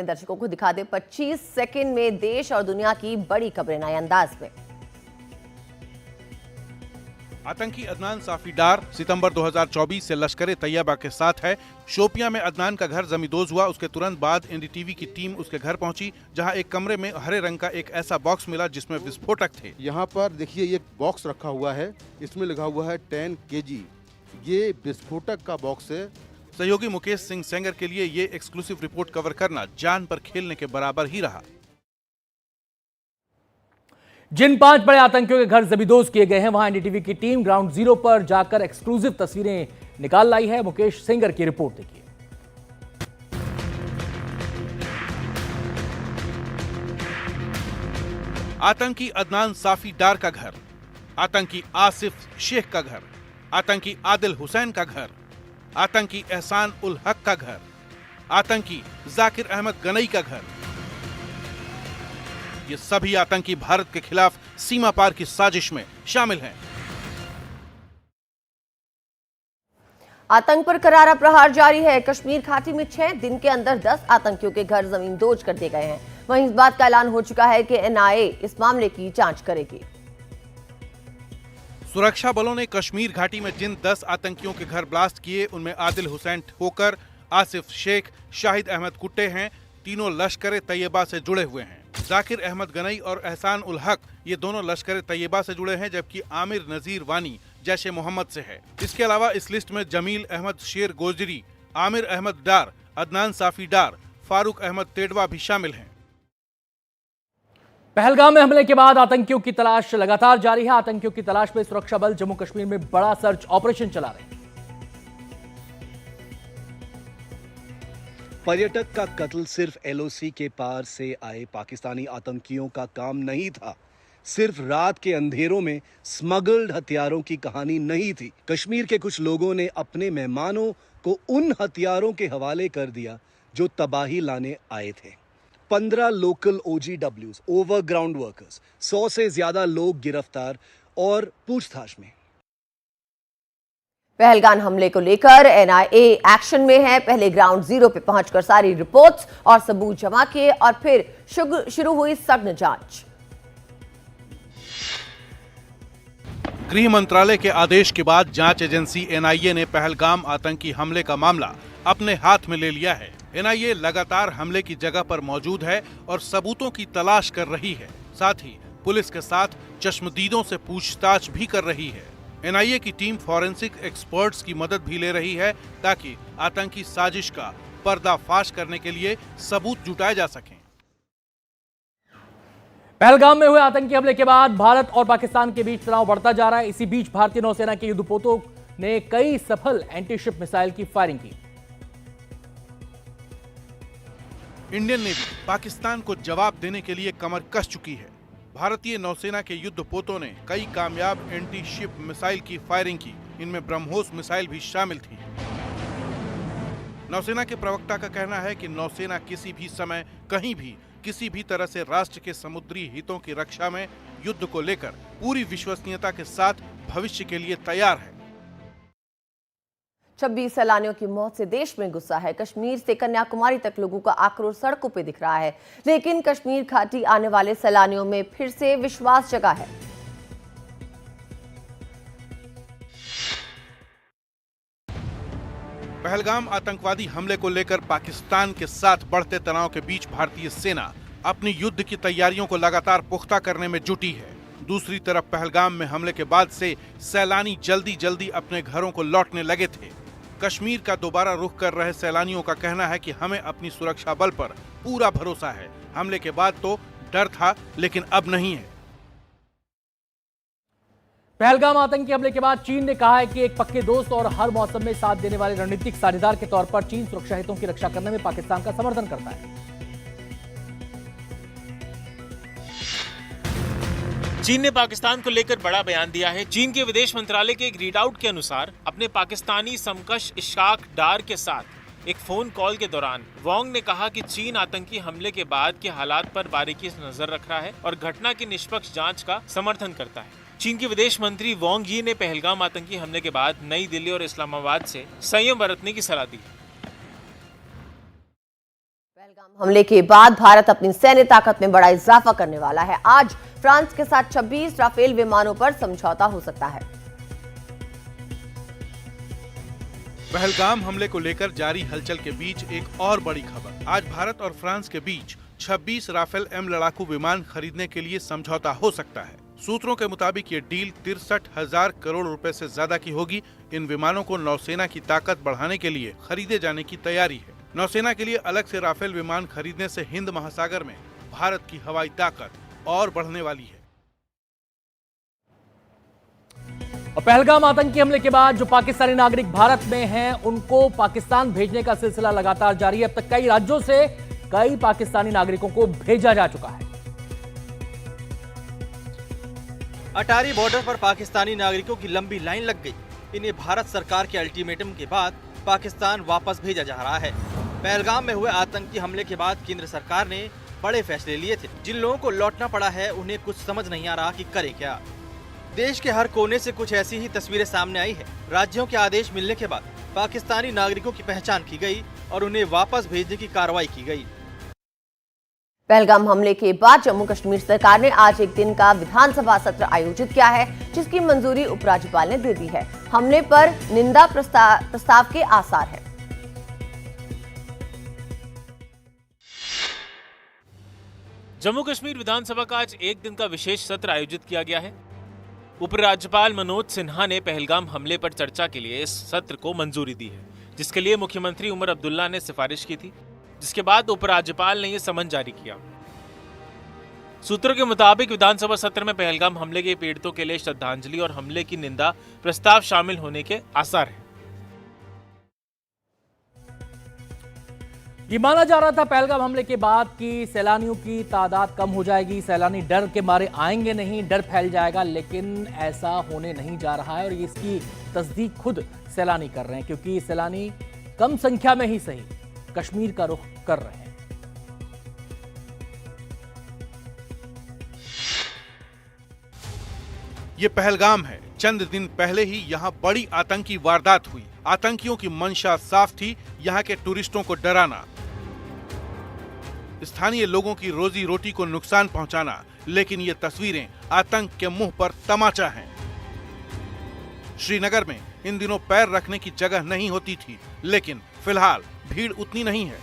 दर्शकों को दिखा दे 25 सेकंड में देश और दुनिया की बड़ी खबरें नए अंदाज में। आतंकी अदनान साफी डार सितंबर 2024 से लश्कर तैयबा के साथ है। शोपियां में अदनान का घर जमींदोज हुआ। उसके तुरंत बाद एनडीटीवी की टीम उसके घर पहुंची, जहां एक कमरे में हरे रंग का एक ऐसा बॉक्स मिला जिसमें विस्फोटक थे। यहाँ पर देखिए ये बॉक्स रखा हुआ है, इसमें लिखा हुआ है 10 kg। ये विस्फोटक का बॉक्स है। सहयोगी मुकेश सिंह सेंगर के लिए ये एक्सक्लूसिव रिपोर्ट कवर करना जान पर खेलने के बराबर ही रहा। जिन 5 बड़े आतंकियों के घर जमींदोज किए गए हैं, वहां एनडीटीवी की टीम ग्राउंड जीरो पर जाकर एक्सक्लूसिव तस्वीरें निकाल लाई है। मुकेश सेंगर की रिपोर्ट देखिए। आतंकी अदनान साफी डार का घर, आतंकी आसिफ शेख का घर, आतंकी आदिल हुसैन का घर, आतंकी एहसान उल हक का घर, आतंकी जाकिर अहमद गनई का घर। ये सभी आतंकी भारत के खिलाफ सीमा पार की साजिश में शामिल हैं। आतंक पर करारा प्रहार जारी है। कश्मीर घाटी में 6 दिन के अंदर 10 आतंकियों के घर जमींदोज कर दिए गए हैं। वहीं इस बात का ऐलान हो चुका है कि एनआईए इस मामले की जांच करेगी। सुरक्षा बलों ने कश्मीर घाटी में जिन 10 आतंकियों के घर ब्लास्ट किए, उनमें आदिल हुसैन ठोकर, आसिफ शेख, शाहिद अहमद कुट्टे हैं। तीनों लश्कर तैयबा से जुड़े हुए हैं। जाकिर अहमद गनई और एहसान उल हक ये दोनों लश्कर तैयबा से जुड़े हैं, जबकि आमिर नजीर वानी जैशे मोहम्मद से है। इसके अलावा इस लिस्ट में जमील अहमद शेर गोजरी, आमिर अहमद डार, अदनान साफी डार, फारूक अहमद तेडवा भी शामिल हैं। पहलगाम में हमले के बाद आतंकियों की तलाश लगातार जारी है। आतंकियों की तलाश में सुरक्षा बल जम्मू कश्मीर में बड़ा सर्च ऑपरेशन चला रहे हैं। पर्यटक का कत्ल सिर्फ एलओसी के पार से आए पाकिस्तानी आतंकियों का काम नहीं था। सिर्फ रात के अंधेरों में स्मगल्ड हथियारों की कहानी नहीं थी। कश्मीर के कुछ लोगों ने अपने मेहमानों को उन हथियारों के हवाले कर दिया जो तबाही लाने आए थे। 15 लोकल OGWs, ओवरग्राउंड वर्कर्स, 100 से ज्यादा लोग गिरफ्तार और पूछताछ में। पहलगाम हमले को लेकर एनआईए एक्शन में है। पहले ग्राउंड जीरो पे पहुंचकर सारी रिपोर्ट्स और सबूत जमा किए और फिर शुरू हुई सघन जांच। गृह मंत्रालय के आदेश के बाद जांच एजेंसी एनआईए ने पहलगाम आतंकी हमले का मामला अपने हाथ में ले लिया है। एनआईए लगातार हमले की जगह पर मौजूद है और सबूतों की तलाश कर रही है। साथ ही पुलिस के साथ चश्मदीदों से पूछताछ भी कर रही है। एनआईए की टीम फॉरेंसिक एक्सपर्ट्स की मदद भी ले रही है ताकि आतंकी साजिश का पर्दाफाश करने के लिए सबूत जुटाए जा सकें। पहलगाम में हुए आतंकी हमले के बाद भारत और पाकिस्तान के बीच तनाव बढ़ता जा रहा है। इसी बीच भारतीय नौसेना के युद्धपोतों ने कई सफल एंटीशिप मिसाइल की फायरिंग की। इंडियन नेवी पाकिस्तान को जवाब देने के लिए कमर कस चुकी है। भारतीय नौसेना के युद्धपोतों ने कई कामयाब एंटी शिप मिसाइल की फायरिंग की। इनमें ब्रह्मोस मिसाइल भी शामिल थी। नौसेना के प्रवक्ता का कहना है कि नौसेना किसी भी समय कहीं भी किसी भी तरह से राष्ट्र के समुद्री हितों की रक्षा में युद्ध को लेकर पूरी विश्वसनीयता के साथ भविष्य के लिए तैयार है। 26 सैलानियों की मौत से देश में गुस्सा है। कश्मीर से कन्याकुमारी तक लोगों का आक्रोश सड़कों पे दिख रहा है, लेकिन कश्मीर घाटी आने वाले सैलानियों में फिर से विश्वास जगा है। पहलगाम आतंकवादी हमले को लेकर पाकिस्तान के साथ बढ़ते तनाव के बीच भारतीय सेना अपनी युद्ध की तैयारियों को लगातार पुख्ता करने में जुटी है। दूसरी तरफ पहलगाम में हमले के बाद से सैलानी जल्दी जल्दी अपने घरों को लौटने लगे थे। कश्मीर का दोबारा रुख कर रहे सैलानियों का कहना है कि हमें अपनी सुरक्षा बल पर पूरा भरोसा है। हमले के बाद तो डर था, लेकिन अब नहीं है। पहलगाम आतंकी हमले के बाद चीन ने कहा है कि एक पक्के दोस्त और हर मौसम में साथ देने वाले रणनीतिक साझेदार के तौर पर चीन सुरक्षा हितों की रक्षा करने में पाकिस्तान का समर्थन करता है। चीन ने पाकिस्तान को लेकर बड़ा बयान दिया है। चीन के विदेश मंत्रालय के एक रीडआउट के अनुसार अपने पाकिस्तानी समकक्ष इशाक डार के साथ एक फोन कॉल के दौरान वोंग ने कहा कि चीन आतंकी हमले के बाद के हालात पर बारीकी से नजर रख रहा है और घटना की निष्पक्ष जांच का समर्थन करता है। चीन के विदेश मंत्री वोंग यी ने पहलगाम आतंकी हमले के बाद नई दिल्ली और इस्लामाबाद से संयम बरतने की सलाह दी। पहलगाम हमले के बाद भारत अपनी सैन्य ताकत में बड़ा इजाफा करने वाला है। आज फ्रांस के साथ 26 राफेल विमानों पर समझौता हो सकता है। पहलगाम हमले को लेकर जारी हलचल के बीच एक और बड़ी खबर। आज भारत और फ्रांस के बीच 26 राफेल एम लड़ाकू विमान खरीदने के लिए समझौता हो सकता है। सूत्रों के मुताबिक ये डील 63,000 करोड़ रुपए से ज्यादा की होगी। इन विमानों को नौसेना की ताकत बढ़ाने के लिए खरीदे जाने की तैयारी है। नौसेना के लिए अलग से राफेल विमान खरीदने से हिंद महासागर में भारत की हवाई ताकत और बढ़ने वाली है। और पहलगाम आतंकी हमले के बाद जो पाकिस्तानी नागरिक भारत में हैं, उनको पाकिस्तान भेजने का सिलसिला लगातार जारी है। अब तक कई राज्यों से कई पाकिस्तानी नागरिकों को भेजा जा चुका है। अटारी बॉर्डर पर पाकिस्तानी नागरिकों की लंबी लाइन लग गई। इन्हें भारत सरकार के अल्टीमेटम के बाद पाकिस्तान वापस भेजा जा रहा है। पहलगाम में हुए आतंकी हमले के बाद केंद्र सरकार ने बड़े फैसले लिए थे। जिन लोगों को लौटना पड़ा है, उन्हें कुछ समझ नहीं आ रहा कि करे क्या। देश के हर कोने से कुछ ऐसी ही तस्वीरें सामने आई है। राज्यों के आदेश मिलने के बाद पाकिस्तानी नागरिकों की पहचान की गई और उन्हें वापस भेजने की कार्रवाई की गई। पहलगाम हमले के बाद जम्मू कश्मीर सरकार ने आज एक दिन का विधानसभा सत्र आयोजित किया है, जिसकी मंजूरी उपराज्यपाल ने दे दी है। हमले पर निंदा प्रस्ताव के आसार हैं। जम्मू कश्मीर विधानसभा का आज एक दिन का विशेष सत्र आयोजित किया गया है। उपराज्यपाल मनोज सिन्हा ने पहलगाम हमले पर चर्चा के लिए इस सत्र को मंजूरी दी है, जिसके लिए मुख्यमंत्री उमर अब्दुल्ला ने सिफारिश की थी, जिसके बाद उपराज्यपाल ने यह समन जारी किया। सूत्रों के मुताबिक विधानसभा सत्र में पहलगाम हमले के पीड़ितों के लिए श्रद्धांजलि और हमले की निंदा प्रस्ताव शामिल होने के आसार हैं। ये माना जा रहा था पहलगाम हमले के बाद कि सैलानियों की तादाद कम हो जाएगी, सैलानी डर के मारे आएंगे नहीं, डर फैल जाएगा, लेकिन ऐसा होने नहीं जा रहा है। और इसकी तस्दीक खुद सैलानी कर रहे हैं, क्योंकि सैलानी कम संख्या में ही सही कश्मीर का रुख कर रहे हैं। ये पहलगाम है। चंद दिन पहले ही यहाँ बड़ी आतंकी वारदात हुई। आतंकियों की मंशा साफ थी, यहाँ के टूरिस्टों को डराना, स्थानीय लोगों की रोजी रोटी को नुकसान पहुंचाना। लेकिन ये तस्वीरें आतंक के मुंह पर तमाचा हैं। श्रीनगर में इन दिनों पैर रखने की जगह नहीं होती थी, लेकिन फिलहाल भीड़ उतनी नहीं है।